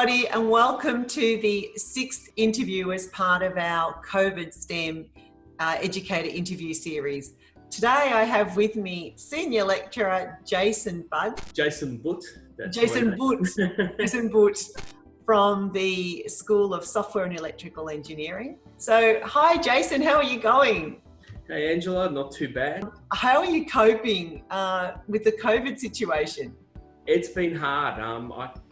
everybody, and welcome to the 6th interview as part of our COVID STEM educator interview series. Today I have with me Senior Lecturer Jason Butt. Jason Butt. Jason Butt from the School of Software and Electrical Engineering. So, hi Jason, how are you going? Hey Angela, not too bad. How are you coping with the COVID situation? It's been hard.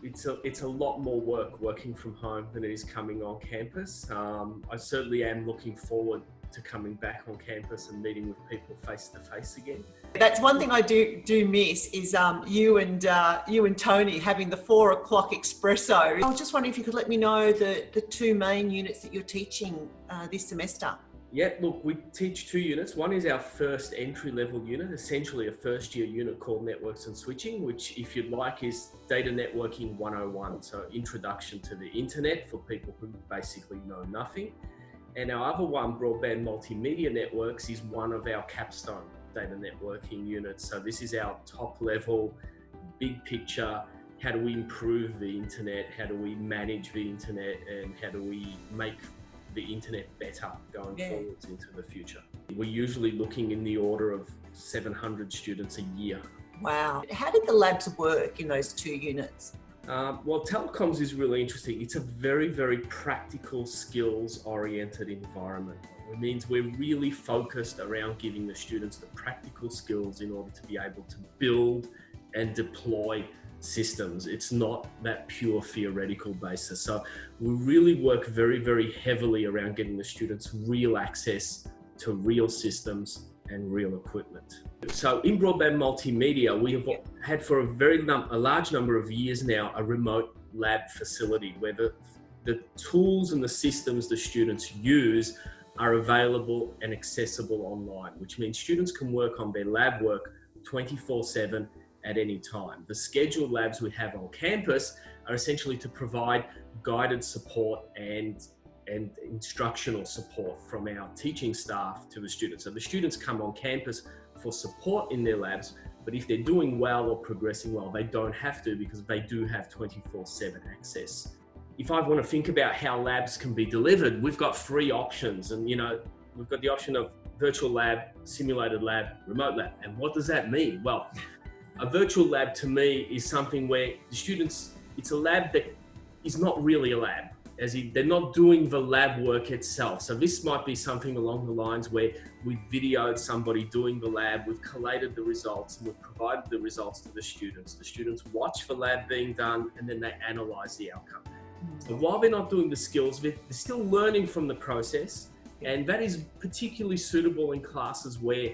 It's a lot more work working from home than it is coming on campus. I certainly am looking forward to coming back on campus and meeting with people face to face again. That's one thing I do miss is you and Tony having the 4 o'clock espresso. I was just wondering if you could let me know the two main units that you're teaching this semester. Yeah, look, we teach 2 units. One is our first entry-level unit, essentially a first-year unit called Networks and Switching, which, if you'd like, is Data Networking 101, so Introduction to the Internet for people who basically know nothing. And our other one, Broadband Multimedia Networks, is one of our capstone data networking units. So this is our top-level, big picture, how do we improve the Internet, how do we manage the Internet, and how do we make the internet better going forwards into the future. We're usually looking in the order of 700 students a year. Wow. How did the labs work in those 2 units? Well, telecoms is really interesting. It's a very, very practical, skills-oriented environment. It means we're really focused around giving the students the practical skills in order to be able to build and deploy systems. It's not that pure theoretical basis. So we really work very, very heavily around getting the students real access to real systems and real equipment. So in broadband multimedia, we have had for a large number of years now a remote lab facility where the tools and the systems the students use are available and accessible online, which means students can work on their lab work 24/7 at any time. The scheduled labs we have on campus are essentially to provide guided support and instructional support from our teaching staff to the students. So the students come on campus for support in their labs, but if they're doing well or progressing well, they don't have to because they do have 24/7 access. If I want to think about how labs can be delivered, we've got 3 options, and we've got the option of virtual lab, simulated lab, remote lab. And what does that mean? Well, a virtual lab to me is something where the students, it's a lab that is not really a lab, as in they're not doing the lab work itself. So this might be something along the lines where we've videoed somebody doing the lab, we've collated the results, and we've provided the results to the students. The students watch the lab being done, and then they analyze the outcome. So while they're not doing the skills, they're still learning from the process, and that is particularly suitable in classes where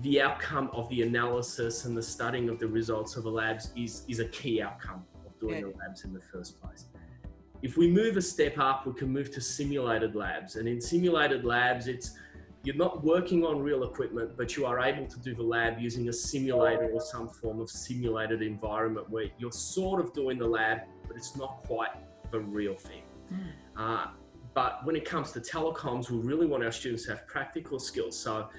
the outcome of the analysis and the studying of the results of the labs is a key outcome of doing the labs in the first place. If we move a step up, we can move to simulated labs. And in simulated labs, you're not working on real equipment, but you are able to do the lab using a simulator or some form of simulated environment where you're sort of doing the lab, but it's not quite the real thing. But when it comes to telecoms, we really want our students to have practical skills. So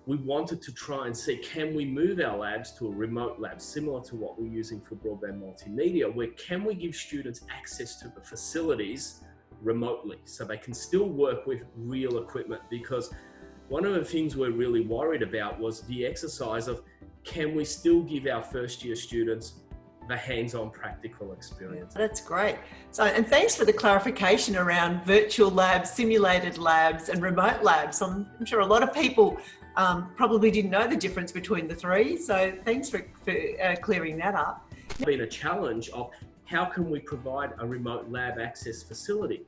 we wanted to try and see, can we move our labs to a remote lab, similar to what we're using for broadband multimedia, where can we give students access to the facilities remotely so they can still work with real equipment? Because one of the things we're really worried about was the exercise of, can we still give our first year students the hands-on practical experience? That's great. So, and thanks for the clarification around virtual labs, simulated labs and remote labs. I'm sure a lot of people probably didn't know the difference between the 3. So thanks for clearing that up. It's been a challenge of how can we provide a remote lab access facility?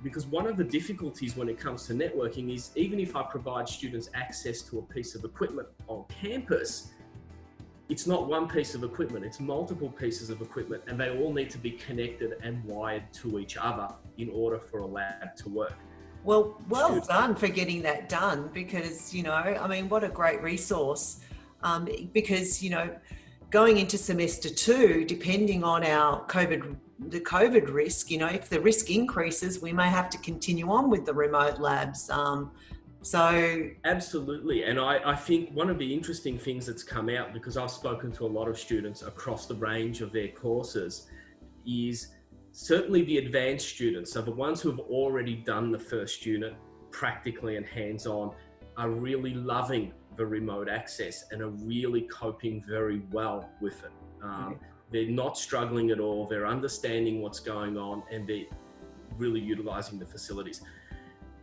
Because one of the difficulties when it comes to networking is, even if I provide students access to a piece of equipment on campus, it's not one piece of equipment, it's multiple pieces of equipment, and they all need to be connected and wired to each other in order for a lab to work. Well done for getting that done, because, what a great resource. Because, going into semester 2, depending on the COVID risk, if the risk increases, we may have to continue on with the remote labs. Absolutely. And I think one of the interesting things that's come out, because I've spoken to a lot of students across the range of their courses, is certainly the advanced students, so the ones who have already done the first unit practically and hands-on, are really loving the remote access and are really coping very well with it. They're not struggling at all. They're understanding what's going on and they're really utilizing the facilities.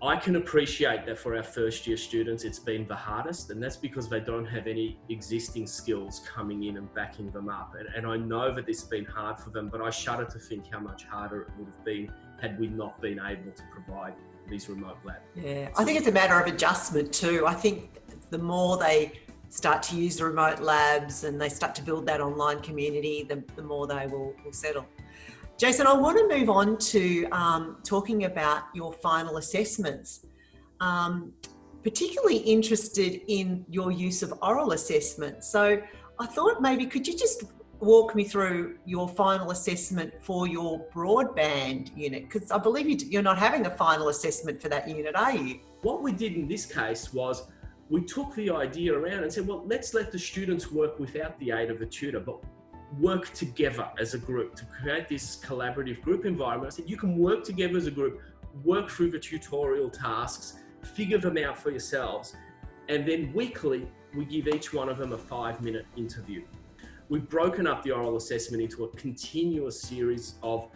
I can appreciate that for our first year students, it's been the hardest, and that's because they don't have any existing skills coming in and backing them up. And I know that this has been hard for them, but I shudder to think how much harder it would have been had we not been able to provide these remote labs. Yeah, I think it's a matter of adjustment too. I think the more they start to use the remote labs and they start to build that online community, the more they will settle. Jason, I want to move on to talking about your final assessments. Particularly interested in your use of oral assessment. So I thought maybe could you just walk me through your final assessment for your broadband unit? Because I believe you're not having a final assessment for that unit, are you? What we did in this case was we took the idea around and said, well, let's let the students work without the aid of a tutor, but work together as a group to create this collaborative group environment. I said, you can work together as a group, work through the tutorial tasks, figure them out for yourselves. And then weekly, we give each one of them a 5-minute interview. We've broken up the oral assessment into a continuous series of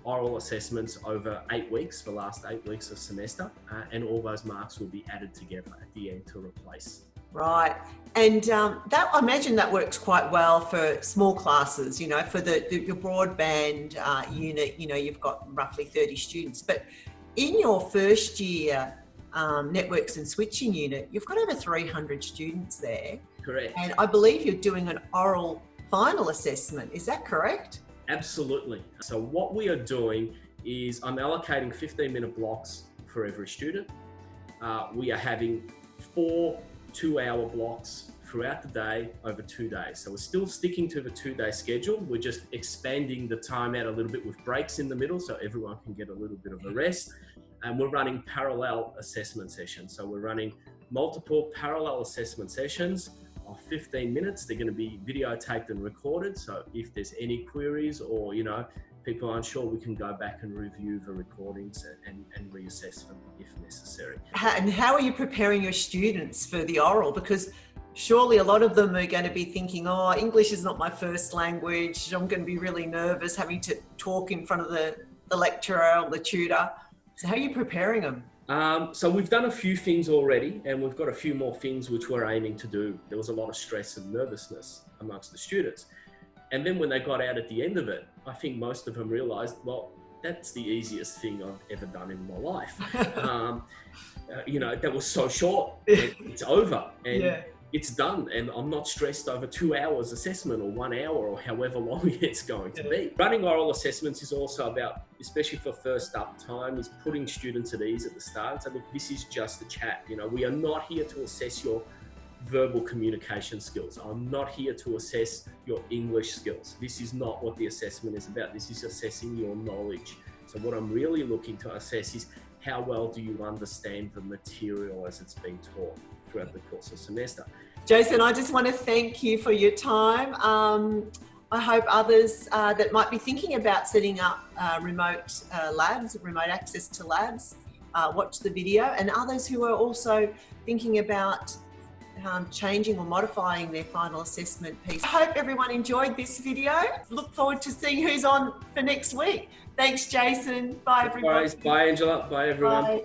oral assessments over 8 weeks, the last 8 weeks of semester, and all those marks will be added together at the end to replace. Right. And that, I imagine that works quite well for small classes, you know, for your broadband unit, you know, you've got roughly 30 students. But in your first year networks and switching unit, you've got over 300 students there. Correct. And I believe you're doing an oral final assessment. Is that correct? Absolutely. So what we are doing is I'm allocating 15-minute blocks for every student. We are having 4 2-hour blocks throughout the day over 2 days. So we're still sticking to the 2-day schedule. We're just expanding the time out a little bit with breaks in the middle so everyone can get a little bit of a rest. And we're running parallel assessment sessions. So we're running multiple parallel assessment sessions of 15 minutes. They're going to be videotaped and recorded. So if there's any queries or, you know, people aren't sure, we can go back and review the recordings and reassess them if necessary. And how are you preparing your students for the oral? Because surely a lot of them are going to be thinking, oh, English is not my first language. I'm going to be really nervous having to talk in front of the lecturer or the tutor. So how are you preparing them? So we've done a few things already, and we've got a few more things which we're aiming to do. There was a lot of stress and nervousness amongst the students. And then when they got out at the end of it, I think most of them realized, well, that's the easiest thing I've ever done in my life. You know, that was so short, it's over and it's done. And I'm not stressed over 2 hours assessment or 1 hour or however long it's going to be. Running oral assessments is also about, especially for first up time, is putting students at ease at the start. So look, this is just a chat. You know, we are not here to assess your verbal communication skills. I'm not here to assess your English skills. This is not what the assessment is about. This is assessing your knowledge. So what I'm really looking to assess is how well do you understand the material as it's been taught throughout the course of the semester. Jason, I just want to thank you for your time. I hope others that might be thinking about setting up remote labs, remote access to labs, watch the video, and others who are also thinking about changing or modifying their final assessment piece. I hope everyone enjoyed this video. Look forward to seeing who's on for next week. Thanks, Jason. Bye, everyone. Bye, Angela. Bye, everyone. Bye.